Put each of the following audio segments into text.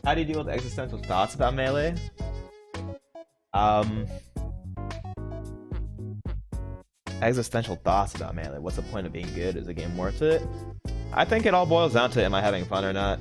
How do you deal with existential thoughts about melee? Um, Existential thoughts about melee. What's the point of being good? Is the game worth it? I think it all boils down to am I having fun or not.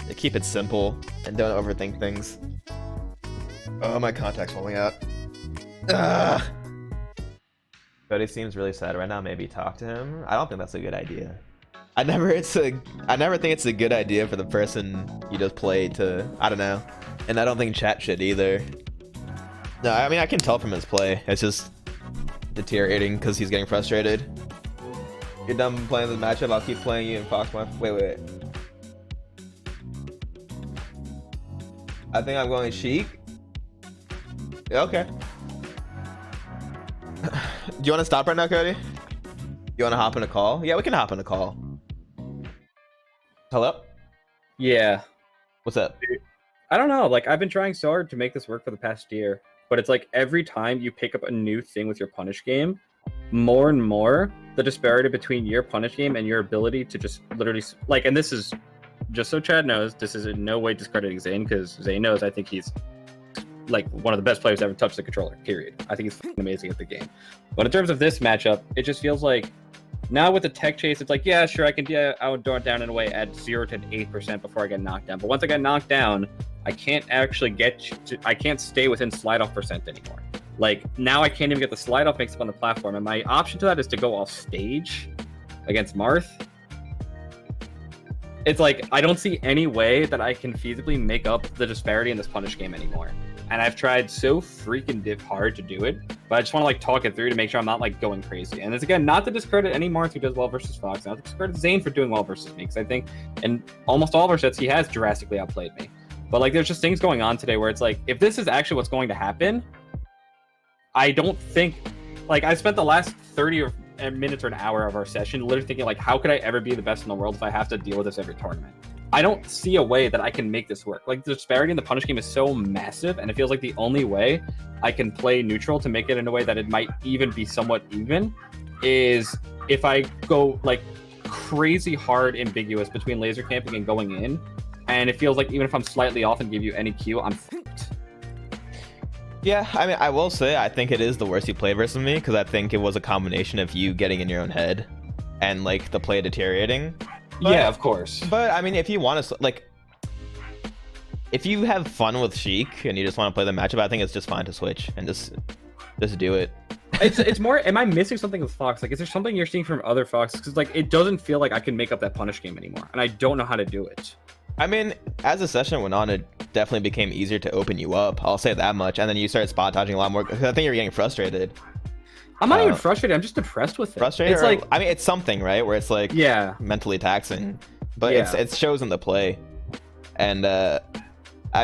You keep it simple and don't overthink things. Oh, my contact's falling out. Ugh. Cody seems really sad right now. Maybe talk to him. I don't think that's a good idea. I never think it's a good idea for the person you just played to, I don't know. And I don't think chat should either. No, I mean, I can tell from his play. It's just deteriorating because he's getting frustrated. You're done playing this matchup, I'll keep playing you in Fox 1. Wait. I think I'm going Sheik. Okay. Do you want to stop right now, Cody? You want to hop in a call? Yeah, we can hop in a call. Hello? Yeah. What's up? I don't know. Like, I've been trying so hard to make this work for the past year, but it's like every time you pick up a new thing with your punish game, more and more the disparity between your punish game and your ability to just literally like, and this is just so Chad knows, this is in no way discrediting Zain, because Zain knows I think he's like one of the best players to ever touch the controller, period. I think he's amazing at the game. But in terms of this matchup, it just feels like now with the tech chase, it's like, yeah, sure, I can outdoor down in a way at 0 to 8% before I get knocked down. But once I get knocked down, I can't actually I can't stay within slide off percent anymore. Like, now I can't even get the slide off mix up on the platform. And my option to that is to go off stage against Marth. It's like, I don't see any way that I can feasibly make up the disparity in this punish game anymore. And I've tried so freaking hard to do it, but I just want to like talk it through to make sure I'm not like going crazy. And it's again, not to discredit any Marth who does well versus Fox, not to discredit Zain for doing well versus me, because I think in almost all of our sets he has drastically outplayed me. But like, there's just things going on today where it's like, if this is actually what's going to happen, I don't think, like, I spent the last 30 minutes or an hour of our session literally thinking like, how could I ever be the best in the world if I have to deal with this every tournament? I don't see a way that I can make this work. Like, the disparity in the punish game is so massive, and it feels like the only way I can play neutral to make it in a way that it might even be somewhat even is if I go like crazy hard ambiguous between laser camping and going in. And it feels like even if I'm slightly off and give you any Q, I'm f***ed. Yeah, I mean, I will say I think it is the worst you played versus me, because I think it was a combination of you getting in your own head and like the play deteriorating. But, yeah, of course. But I mean, if you want to, like, if you have fun with Sheik and you just want to play the matchup, I think it's just fine to switch and just do it. It's more, am I missing something with Fox? Like, is there something you're seeing from other Fox? Because like, it doesn't feel like I can make up that punish game anymore, and I don't know how to do it. I mean, as the session went on, it definitely became easier to open you up. I'll say that much. And then you started spot dodging a lot more. I think you're getting frustrated. I'm not even frustrated. I'm just depressed with it. Frustrated? It's like, I mean, it's something, right? Where it's like, yeah, mentally taxing. But yeah, it shows in the play. And I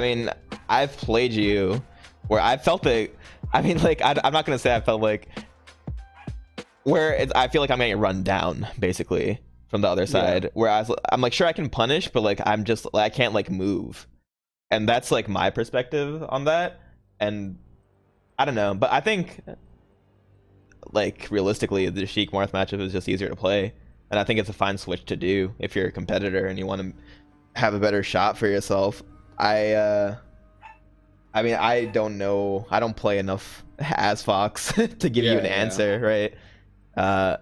mean, I've played you where I felt it. I mean, like, I'm not gonna say I felt like where I feel like I'm getting run down, basically, from the other side. Yeah. Where I'm like, sure, I can punish, but like, I can't like move. And that's like my perspective on that. And I don't know, but I think like realistically the Sheik Marth matchup is just easier to play, and I think it's a fine switch to do if you're a competitor and you want to have a better shot for yourself. I mean, I don't know, I don't play enough as Fox to give you an answer, right?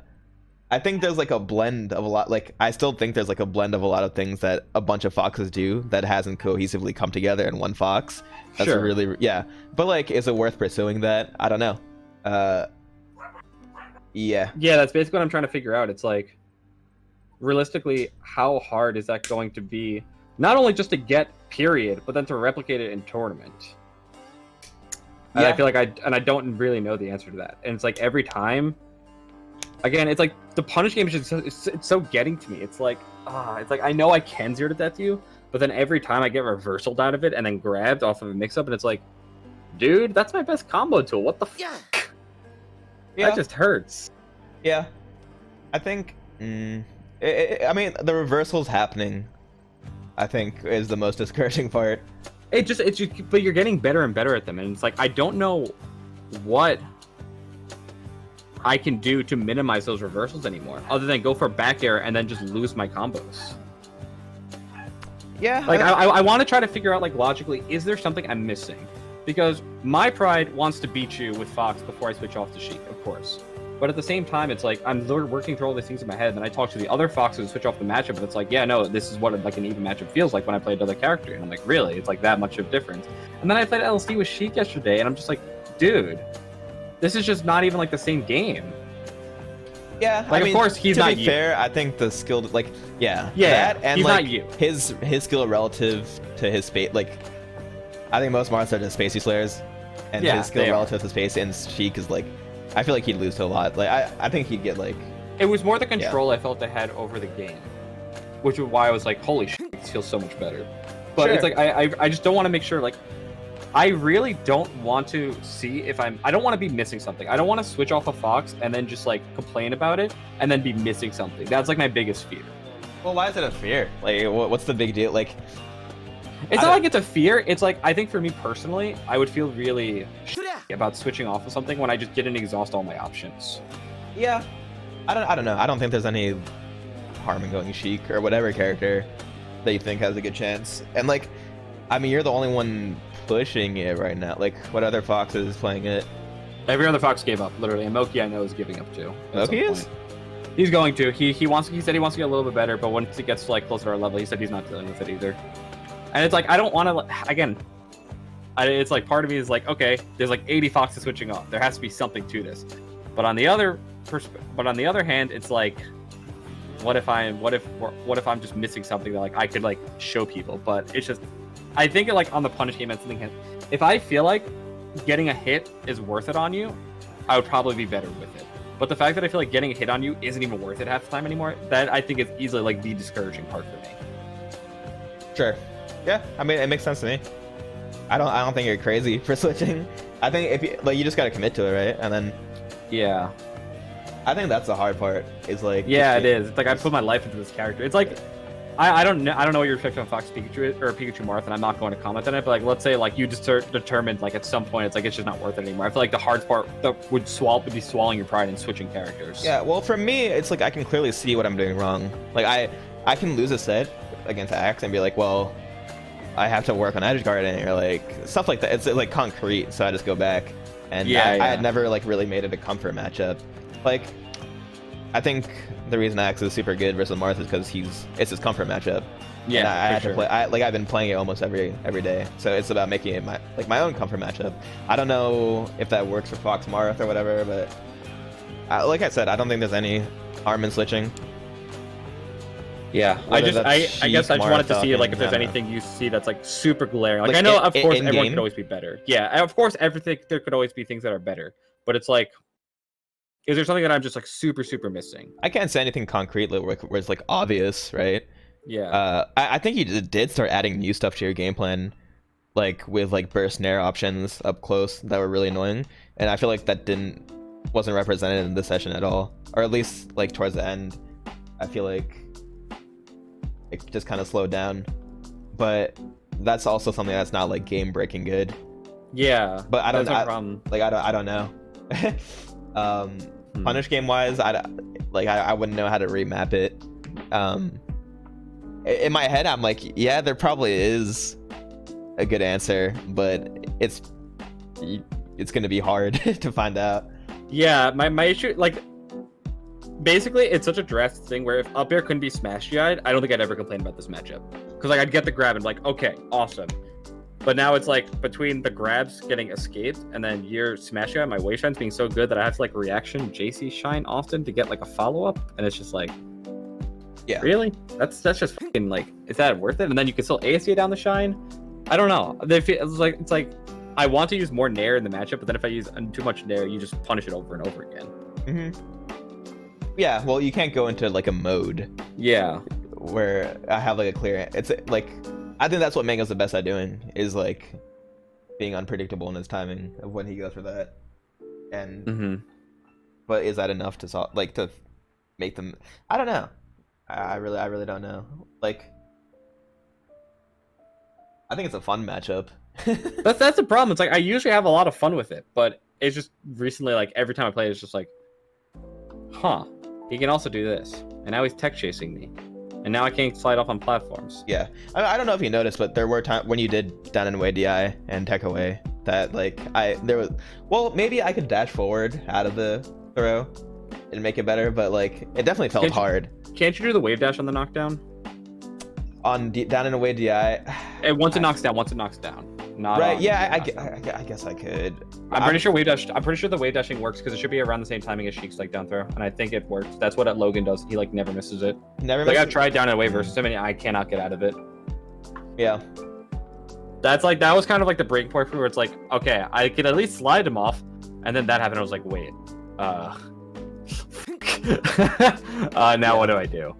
I think there's like a blend of a lot, like I still think there's like a blend of a lot of things that a bunch of Foxes do that hasn't cohesively come together in one Fox. That's sure. Really, yeah. But like, is it worth pursuing that? I don't know. Yeah, that's basically what I'm trying to figure out. It's like, realistically, how hard is that going to be, not only just to get period, but then to replicate it in tournament? And I feel like I don't really know the answer to that. And it's like every time, again, it's like the punish game is just it's so getting to me. It's like I know I can 0 to death you, but then every time I get reversaled out of it and then grabbed off of a mix up, and it's like, dude, that's my best combo tool. What the fuck? Yeah. That just hurts. Yeah, I think. I mean, the reversals happening, I think, is the most discouraging part. It's just, but you're getting better and better at them, and it's like I don't know what I can do to minimize those reversals anymore, other than go for back air and then just lose my combos. Yeah. Like I want to try to figure out like logically, is there something I'm missing? Because my pride wants to beat you with Fox before I switch off to Sheik, of course. But at the same time, it's like I'm working through all these things in my head, and I talk to the other Foxes and switch off the matchup, and it's like, yeah, no, this is what like an even matchup feels like when I play another character. And I'm like, really? It's like that much of a difference. And then I played LSD with Sheik yesterday, and I'm just like, dude, this is just not even like the same game. Yeah, like I mean, of course he's to not be you. fair, I think the skill, like, yeah, Yeah, that and he's like not you. his skill relative to his space, like, I think most Marths are just spacey slayers, and Yeah, his skill they are. relative to space and Sheik is like, I feel like he'd lose to a lot. Like, I think he'd get like, It was more the control I felt I had over the game, which is why I was like, holy shit, this feels so much better. But Sure. it's like I just don't want to make sure, like, I really don't want to see if I don't want to be missing something. I don't want to switch off a Fox and then just like complain about it and then be missing something. That's like my biggest fear. well, why is it a fear? Like, what's the big deal? Like, It's not like it's a fear. It's like, I think for me personally, I would feel really about switching off of something when I just didn't exhaust all my options. yeah, I don't know. I don't think there's any harm in going Sheik or whatever character that you think has a good chance. And like, I mean, you're the only one pushing it right now. Like, what other Fox is playing it? Every other Fox gave up, literally. And Moki, I know, is giving up too. at some Moki is? point. He's going to. He said he wants to get a little bit better, but once he gets to like closer to our level, he said he's not dealing with it either. And it's like, I don't want to, again, it's like part of me is like, okay, there's like 80 Foxes switching off. There has to be something to this. But on the other hand, it's like, what if I'm just missing something that like I could like show people? But it's just, I think like on the punish game and something, if I feel like getting a hit is worth it on you, I would probably be better with it. But the fact that I feel like getting a hit on you isn't even worth it half the time anymore, that I think is easily like the discouraging part for me. Sure. Yeah, I mean, it makes sense to me. I don't think you're crazy for switching. I think if you like, you just gotta commit to it, right? And then Yeah. I think that's the hard part. Is like, Yeah, it is. It's like I put my life into this character. It's like I don't know what your perspective on Fox Pikachu or Pikachu Marth, and I'm not going to comment on it. But like, let's say like you just determined like at some point it's like it's just not worth it anymore. I feel like the hard part that would be swallowing your pride and switching characters. Yeah, well, for me, it's like I can clearly see what I'm doing wrong. Like I can lose a set against Axe and be like, well, I have to work on edge guarding or like stuff like that. It's like concrete, so I just go back. And I had never like really made it a comfort matchup. Like, I think the reason Axe is super good versus Marth is because it's his comfort matchup. Yeah, and I had for to play. I've been playing it almost every day, so it's about making it my own comfort matchup. I don't know if that works for Fox Marth or whatever, but like I said, I don't think there's any harm in switching. Yeah, I guess I just wanted to see like if there's anything you see that's like super glaring. Like I know, of course, everyone could always be better. Yeah, of course, everything there could always be things that are better, but it's like, is there something that I'm just like super missing? I can't say anything concrete where it's like obvious, right? Yeah. I think you did start adding new stuff to your game plan, like with like burst nair options up close that were really annoying, and I feel like that wasn't represented in this session at all, or at least like towards the end. I feel like it just kind of slowed down, but that's also something that's not like game breaking good. Yeah, but I don't know. Hmm. Punish game wise, I wouldn't know how to remap it. In my head, I'm like, yeah, there probably is a good answer, but it's gonna be hard to find out. Yeah, my issue, like, basically, it's such a drastic thing where if up air couldn't be smash GI'd, I don't think I'd ever complain about this matchup. Because like I'd get the grab and like, okay, awesome. But now it's like between the grabs getting escaped and then your smash GI, my wave shines being so good that I have to like reaction JC shine often to get like a follow up, and it's just like, yeah, really? That's just fucking like, is that worth it? And then you can still ASC down the shine. I don't know. It's like I want to use more nair in the matchup, but then if I use too much nair, you just punish it over and over again. Mm-hmm. Yeah, well, you can't go into like a mode. Yeah. Where I have like a clear. It's like, I think that's what Mango's the best at doing, is like being unpredictable in his timing of when he goes for that. And but is that enough to solve, like, to make them? I don't know. I really don't know. Like, I think it's a fun matchup. that's the problem. It's like I usually have a lot of fun with it, but it's just recently, like, every time I play, it's just like, huh, he can also do this, and now he's tech chasing me, and now I can't slide off on platforms. Yeah, I don't know if you noticed, but there were times when you did down and away DI and tech away that like there was, well, maybe I could dash forward out of the throw and make it better, but like it definitely felt hard. Can't you do the wave dash on the knockdown? On down and away DI. And once it knocks down, Not right. on, Yeah, I guess I could. I'm pretty sure I'm pretty sure the wave dashing works because it should be around the same timing as Sheik's like down throw, and I think it works. That's what Logan does. He like never misses it. Never. Like I've tried down and away versus him, and I cannot get out of it. Yeah. That was kind of like the break point for me where it's like, okay, I could at least slide him off, and then that happened. I was like, wait, now what do I do?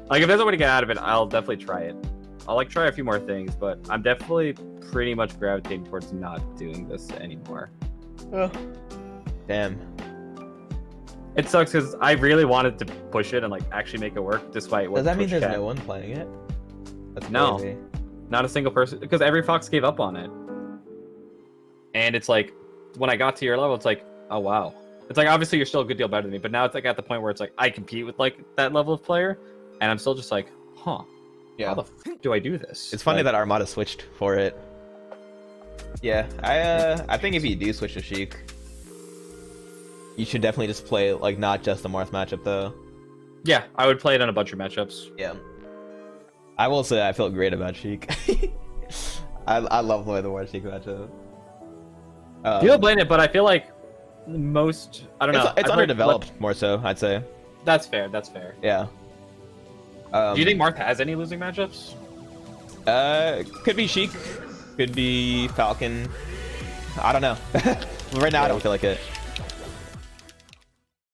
Like if there's a way to get out of it, I'll definitely try it. I'll like try a few more things, but I'm definitely pretty much gravitating towards not doing this anymore. Oh. Damn. It sucks because I really wanted to push it and like actually make it work, despite what. Does that mean Twitch there's can. no one playing it? That's No. crazy. Not a single person, because every Fox gave up on it. And it's like, when I got to your level, it's like, oh wow. It's like, obviously you're still a good deal better than me, but now it's like at the point where it's like, I compete with like that level of player, and I'm still just like, huh. Yeah. How the f do I do this? It's funny like, that Armada switched for it. Yeah, I think if you do switch to Sheik, you should definitely just play like not just the Marth matchup though. Yeah, I would play it on a bunch of matchups. Yeah. I will say I feel great about Sheik. I love the way the War Sheik matchup. People blame it, but I feel like most, I don't know. It's underdeveloped more so, I'd say. That's fair. That's fair. Yeah. Do you think Marth has any losing matchups? Could be Sheik, could be Falcon. I don't know. Right now, I don't feel like it.